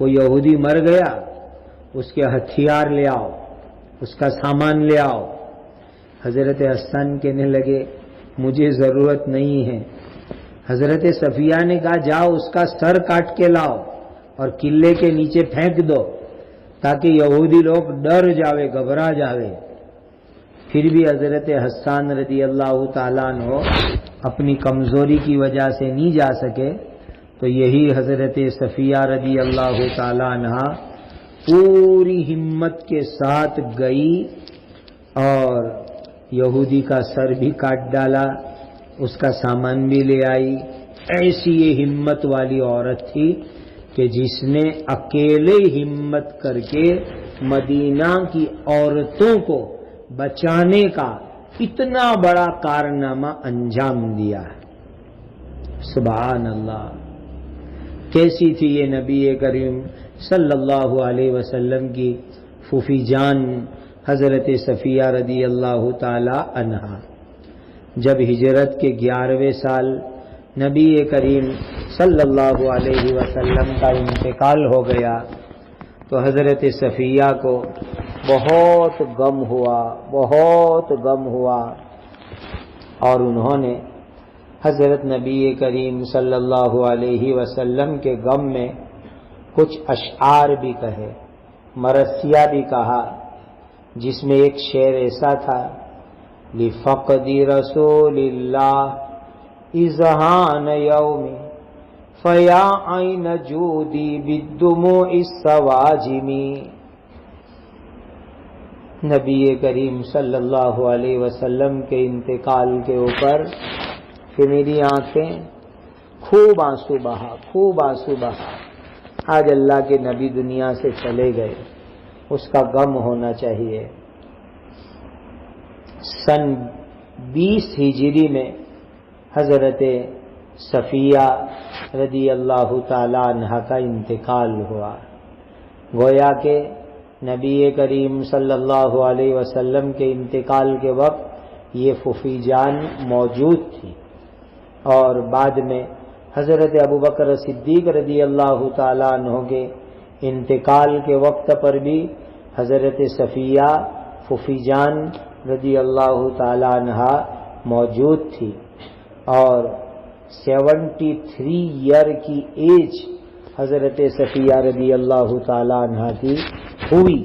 وہ یہودی مر گیا، اس کے ہتھیار لے آؤ، اس کا سامان لے آؤ۔ حضرت حسن کہنے لگے مجھے ضرورت نہیں ہے۔ حضرت صفیہ نے کہا جاؤ اس کا سر کاٹ کے لاؤ اور قلعے کے نیچے پھینک دو تاکہ یہودی لوگ ڈر جاوے، گھبرا جاوے۔ پھر بھی حضرت حسان رضی اللہ تعالیٰ عنہ اپنی کمزوری کی وجہ سے نہیں جا سکے، تو یہی حضرت صفیہ رضی اللہ تعالیٰ عنہ پوری ہمت کے ساتھ گئی اور یہودی کا سر بھی کاٹ ڈالا، اس کا سامان بھی لے آئی۔ ایسی یہ ہمت والی عورت تھی کہ جس نے اکیلے ہمت کر کے مدینہ کی عورتوں کو بچانے کا اتنا بڑا کارنامہ انجام دیا۔ سبحان اللہ! کیسی تھی یہ نبی کریم صلی اللہ علیہ وسلم کی پھوپھی جان حضرت صفیہ رضی اللہ تعالی عنہا۔ جب ہجرت کے 11ویں سال نبی کریم صلی اللہ علیہ وسلم کا انتقال ہو گیا تو حضرت صفیہ کو بہت غم ہوا اور انہوں نے حضرت نبی کریم صلی اللہ علیہ وسلم کے غم میں کچھ اشعار بھی کہے، مرثیہ بھی کہا، جس میں ایک شعر ایسا تھا: لِفَقْدِ رَسُولِ اللَّهِ اِذْحَانَ یَوْمِ فَیَا عَیْنَ جُودِی بِالدُّمُوعِ السَّوَاجِمِ۔ نبی کریم صلی اللہ علیہ وسلم کے انتقال کے اوپر کہ میری آنکھیں خوب آنسو بہا۔ آج اللہ کے نبی دنیا سے چلے گئے، اس کا غم ہونا چاہیے۔ سن 20 ہجری میں حضرت صفیہ رضی اللہ تعالی عنہ کا انتقال ہوا۔ گویا کہ نبی کریم صلی اللہ علیہ وسلم کے انتقال کے وقت یہ پھوپھی جان موجود تھی، اور بعد میں حضرت ابوبکر صدیق رضی اللہ تعالیٰ عنہ کے انتقال کے وقت پر بھی حضرت صفیہ پھوپھی جان رضی اللہ تعالیٰ عنہ موجود تھی، اور 73 ایئر کی ایج حضرت صفیہ رضی اللہ تعالیٰ عنہ کی ہوئی،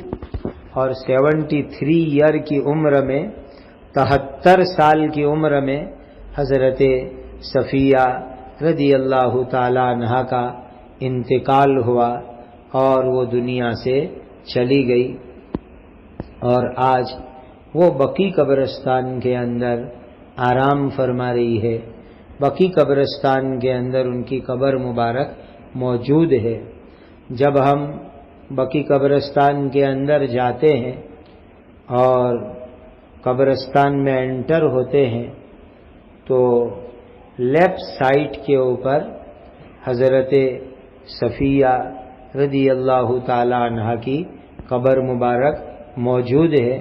اور 73 ایئر کی عمر میں 73 سال کی عمر میں حضرت صفیہ رضی اللہ تعالی عنہ کا انتقال ہوا اور وہ دنیا سے چلی گئی، اور آج وہ بقی قبرستان کے اندر آرام فرما رہی ہے۔ بقی قبرستان کے اندر ان کی قبر مبارک موجود ہے۔ جب ہم بقی قبرستان کے اندر جاتے ہیں اور قبرستان میں انٹر ہوتے ہیں تو لیفٹ سائڈ کے اوپر حضرت صفیہ رضی اللہ تعالی عنہ کی قبر مبارک موجود ہے،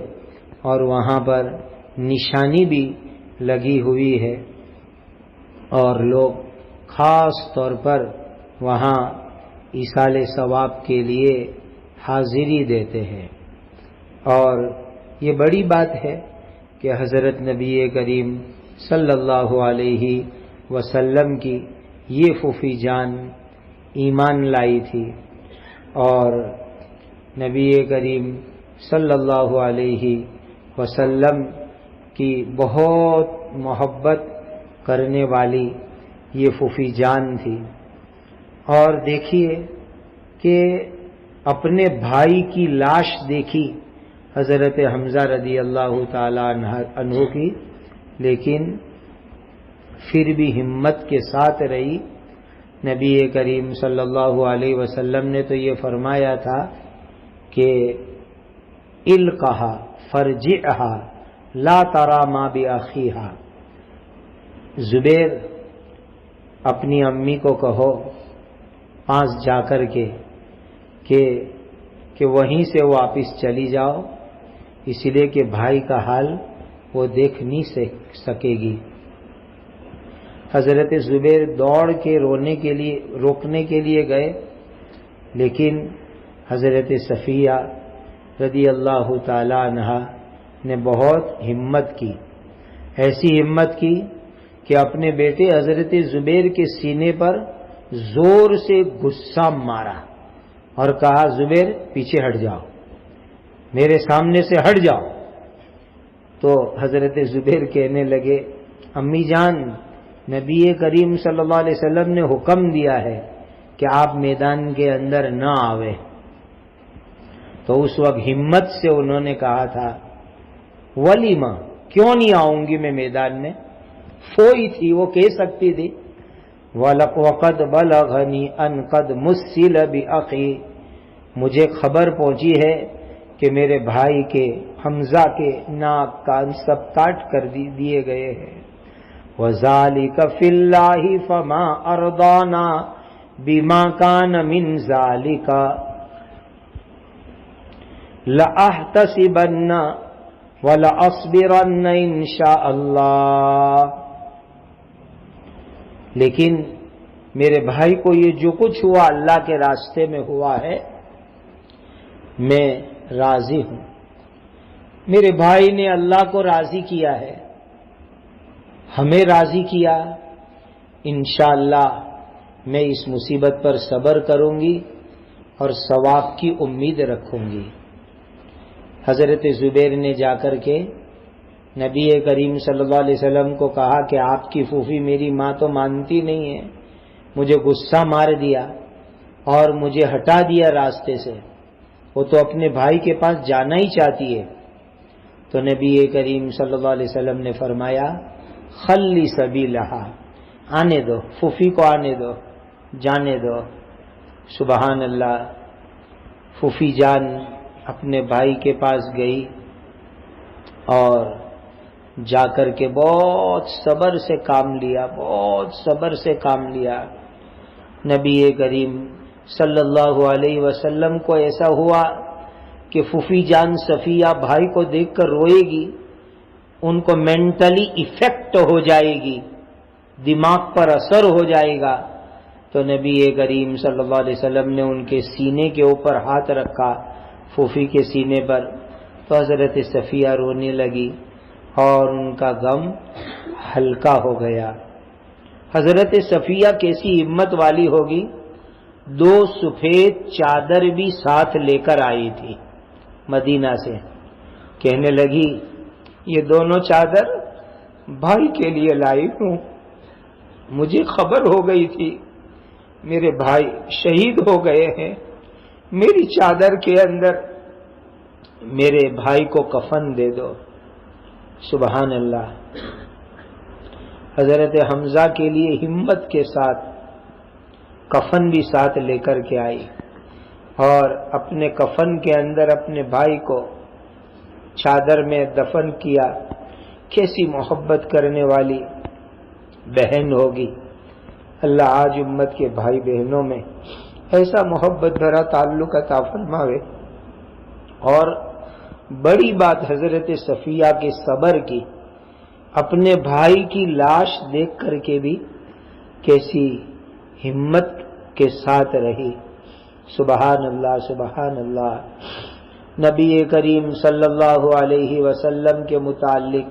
اور وہاں پر نشانی بھی لگی ہوئی ہے، اور لوگ خاص طور پر وہاں ایصال ثواب کے لیے حاضری دیتے ہیں۔ اور یہ بڑی بات ہے کہ حضرت نبی کریم صلی اللہ علیہ وسلم کی یہ پھوپھی جان ایمان لائی تھی، اور نبی کریم صلی اللہ علیہ وسلم کی بہت محبت کرنے والی یہ پھوپھی جان تھی۔ اور دیکھیے کہ اپنے بھائی کی لاش دیکھی حضرت حمزہ رضی اللہ تعالی عنہ کی، لیکن پھر بھی ہمت کے ساتھ رہی۔ نبی کریم صلی اللہ علیہ وسلم نے تو یہ فرمایا تھا کہ القھا فرجعھا لا ترى ما باخیھا، زبیر اپنی امی کو کہو پاس جا کر کے کہ وہیں سے واپس چلی جاؤ، اس لیے کہ بھائی کا حال وہ دیکھ نہیں سکے گی۔ حضرت زبیر دوڑ کے روکنے کے لیے گئے، لیکن حضرت صفیہ رضی اللہ تعالی عنہا نے بہت ہمت کی، ایسی ہمت کی کہ اپنے بیٹے حضرت زبیر کے سینے پر زور سے غصہ مارا اور کہا زبیر پیچھے ہٹ جاؤ، میرے سامنے سے ہٹ جاؤ۔ تو حضرت زبیر کہنے لگے امی جان، نبی کریم صلی اللہ علیہ وسلم نے حکم دیا ہے کہ آپ میدان کے اندر نہ آوے۔ تو اس وقت ہمت سے انہوں نے کہا تھا ولیمہ، کیوں نہیں آؤں گی میں میدان میں؟ فوئی تھی، وہ کہہ سکتی تھی وَقَدْ بَلَغَنِي أَنْ قَدْ مُسِّلَ بِأَخِي، مجھے خبر پہنچی ہے کہ میرے بھائی کے حمزہ کے ناک کان سب کاٹ کر دیے گئے ہیں۔ وَذَلِكَ فِي اللَّهِ فَمَا أَرْضَانَا بِمَا كَانَ مِنْ ذَلِكَ لَأَحْتَسِبَنَّ وَلَأَصْبِرَنَّ إِنْ شَاءَ اللَّهِ، لیکن میرے بھائی کو یہ جو کچھ ہوا اللہ کے راستے میں ہوا ہے، میں راضی ہوں۔ میرے بھائی نے اللہ کو راضی کیا ہے، ہمیں راضی کیا، انشاءاللہ میں اس مصیبت پر صبر کروں گی اور ثواب کی امید رکھوں گی۔ حضرت زبیر نے جا کر کے نبی کریم صلی اللہ علیہ وسلم کو کہا کہ آپ کی پھوپھی میری ماں تو مانتی نہیں ہے، مجھے غصہ مار دیا اور مجھے ہٹا دیا راستے سے، وہ تو اپنے بھائی کے پاس جانا ہی چاہتی ہے۔ تو نبی کریم صلی اللہ علیہ وسلم نے فرمایا خلی سبیلہا، آنے دو، پھوپھی کو آنے دو، جانے دو۔ سبحان اللہ، پھوپھی جان اپنے بھائی کے پاس گئی اور جا کر کے بہت صبر سے کام لیا، بہت صبر سے کام لیا۔ نبی کریم صلی اللہ علیہ وسلم کو ایسا ہوا کہ پھوپھی جان صفیہ بھائی کو دیکھ کر روئے گی، ان کو مینٹلی ایفیکٹ ہو جائے گی، دماغ پر اثر ہو جائے گا۔ تو نبی کریم صلی اللہ علیہ وسلم نے ان کے سینے کے اوپر ہاتھ رکھا، پھوپھی کے سینے پر، تو حضرت صفیہ رونے لگی اور ان کا غم ہلکا ہو گیا۔ حضرت صفیہ کیسی ہمت والی ہوگی، 2 سفید چادر بھی ساتھ لے کر آئی تھی مدینہ سے، کہنے لگی یہ دونوں چادر بھائی کے لیے لائی ہوں، مجھے خبر ہو گئی تھی میرے بھائی شہید ہو گئے ہیں، میری چادر کے اندر میرے بھائی کو کفن دے دو۔ سبحان اللہ، حضرت حمزہ کے لیے ہمت کے ساتھ کفن بھی ساتھ لے کر کے آئی اور اپنے کفن کے اندر اپنے بھائی کو چادر میں دفن کیا۔ کیسی محبت کرنے والی بہن ہوگی۔ اللہ آج امت کے بھائی بہنوں میں ایسا محبت بھرا تعلق عطا فرماوے۔ اور بڑی بات حضرت صفیہ کے صبر کی، اپنے بھائی کی لاش دیکھ کر کے بھی کیسی ہمت کے ساتھ رہی۔ سبحان اللہ، سبحان اللہ۔ نبی کریم صلی اللہ علیہ وسلم کے متعلق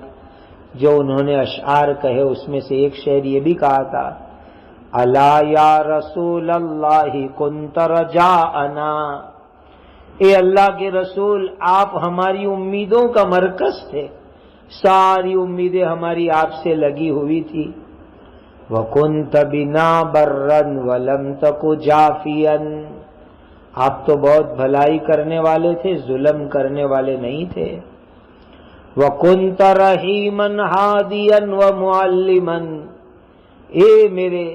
جو انہوں نے اشعار کہے، اس میں سے ایک شعر یہ بھی کہا تھا الا یا رسول اللہ کنت رجاءنا، اے اللہ کے رسول آپ ہماری امیدوں کا مرکز تھے، ساری امیدیں ہماری آپ سے لگی ہوئی تھی۔ وَكُنْتَ بِنَا بَرًّا وَلَمْ تَكُ جَافِيًا، آپ تو بہت بھلائی کرنے والے تھے، ظلم کرنے والے نہیں تھے۔ وَكُنْتَ رَحِيمًا هَادِيًا وَمُعَلِّمًا، اے میرے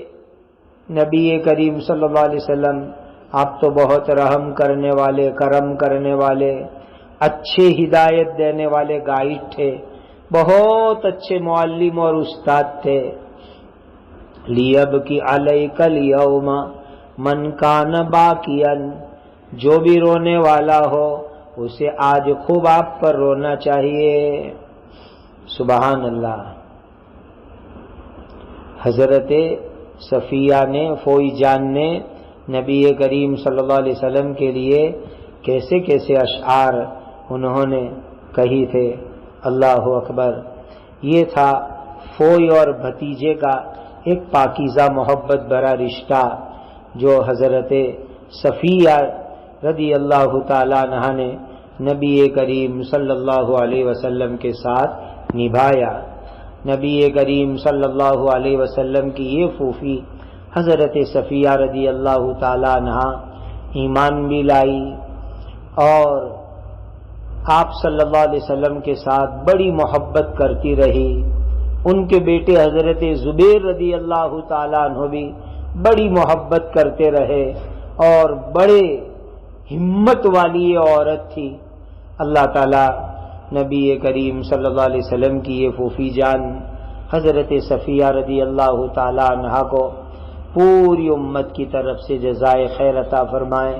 نبی کریم صلی اللہ علیہ وسلم آپ تو بہت رحم کرنے والے، کرم کرنے والے، اچھے ہدایت دینے والے گائیڈ تھے، بہت اچھے معلم اور استاد تھے۔ لِيَبْكِ عَلَيْكَ الْيَوْمَ مَنْ كَانَ بَاكِيًا، جو بھی رونے والا ہو اسے آج خوب آپ پر رونا چاہیے۔ سبحان اللہ۔ حضرت صفیہ نے، فوئی جان نے نبی کریم صلی اللہ علیہ وسلم کے لیے کیسے کیسے اشعار انہوں نے کہی تھے. اللہ اکبر. یہ تھا فوئی اور بھتیجے کا ایک پاکیزہ محبت بھرا رشتہ جو حضرت صفیہ رضی اللہ تعالی عنہا نے نبی کریم صلی اللہ علیہ وسلم کے ساتھ نبھایا. نبی کریم صلی اللہ علیہ وسلم کی یہ پھوپھی حضرت صفیہ رضی اللہ تعالی عنہا ایمان بھی لائی اور آپ صلی اللہ علیہ وسلم کے ساتھ بڑی محبت کرتی رہی. ان کے بیٹے حضرت زبیر رضی اللہ تعالی عنہ بھی بڑی محبت کرتے رہے اور بڑے ہمت والی یہ عورت تھی. اللہ تعالی نبی کریم صلی اللہ علیہ وسلم کی یہ پھوپھی جان حضرت صفیہ رضی اللہ تعالی عنہا کو پوری امت کی طرف سے جزائے خیر عطا فرمائے.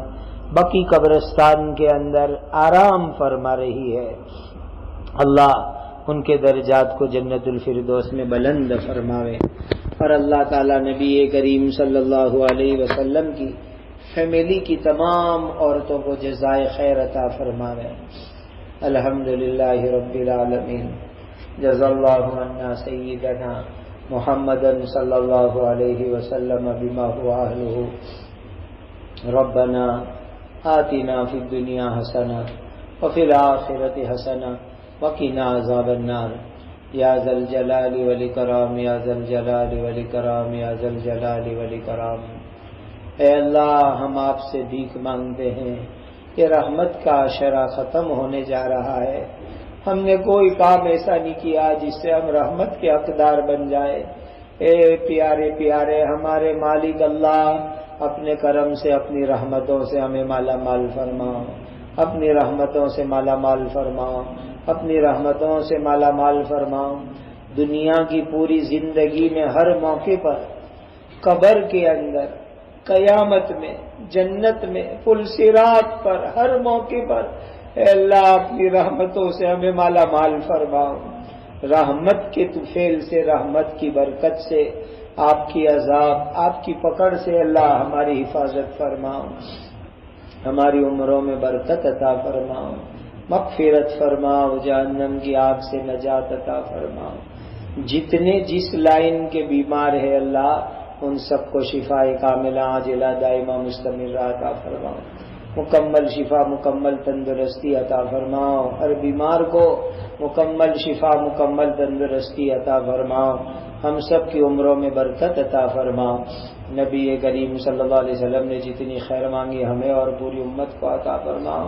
بقی قبرستان کے اندر آرام فرما رہی ہے. اللہ ان کے درجات کو جنت الفردوس میں بلند فرماوے اور اللہ تعالی نبی کریم صلی اللہ علیہ وسلم کی فیملی کی تمام عورتوں کو جزائے خیر عطا فرماوے. الحمدللہ رب العالمین. جزا اللہ عنا سیدنا محمد صلی اللہ علیہ وسلم بما هو اہلہ. ربنا آتنا فی الدنیا حسنہ وفی الآخرۃ حسنہ وقنا عذاب النار. یا ذا الجلال والاکرام یا ذا الجلال والاکرام یا ذا الجلال والاکرام. اے اللہ ہم آپ سے بھیک مانگتے ہیں کہ رحمت کا عشرہ ختم ہونے جا رہا ہے. ہم نے کوئی کام ایسا نہیں کیا جس سے ہم رحمت کے حقدار بن جائے. اے پیارے پیارے ہمارے مالک اللہ اپنے کرم سے اپنی رحمتوں سے ہمیں مالا مال فرماؤ. اپنی رحمتوں سے مالا مال فرماؤ. اپنی رحمتوں سے مالا مال فرماؤ. دنیا کی پوری زندگی میں ہر موقع پر، قبر کے اندر، قیامت میں، جنت میں، پل صراط پر، ہر موقع پر اے اللہ اپنی رحمتوں سے ہمیں مالا مال فرماؤ. رحمت کے طفیل سے، رحمت کی برکت سے، آپ کی عذاب، آپ کی پکڑ سے اللہ ہماری حفاظت فرماؤ. ہماری عمروں میں برکت عطا فرماؤ. مغفرت فرماؤ. جہنم کی آگ سے نجات عطا فرماؤ. جتنے جس لائن کے بیمار ہیں اللہ ان سب کو شفاء کاملہ عاجلہ دائمہ مستمرہ عطا فرماؤ. مکمل شفا، مکمل تندرستی عطا فرماؤ. ہر بیمار کو مکمل شفا، مکمل تندرستی عطا فرماؤ. ہم سب کی عمروں میں برکت عطا فرماؤ. نبی کریم صلی اللہ علیہ وسلم نے جتنی خیر مانگی ہمیں اور پوری امت کو عطا فرماؤ.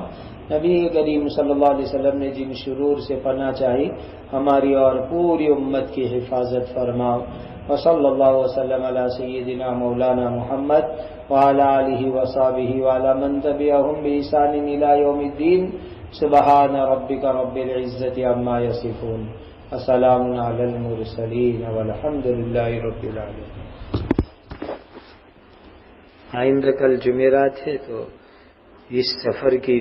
نبی کریم صلی اللہ علیہ وسلم نے جن شرور سے پناہ چاہی ہماری اور پوری امت کی حفاظت فرماؤ. وصلی اللہ وسلم علی سیدنا مولانا محمد وعلی آلہ وصحبہ وعلی من تبعہم بإحسان الی یوم الدین. سبحان ربک رب العزۃ عما یصفون وسلام علی المرسلین والحمد للہ رب العالمین. آئندہ کل جمعرات ہے تو اس سفر کی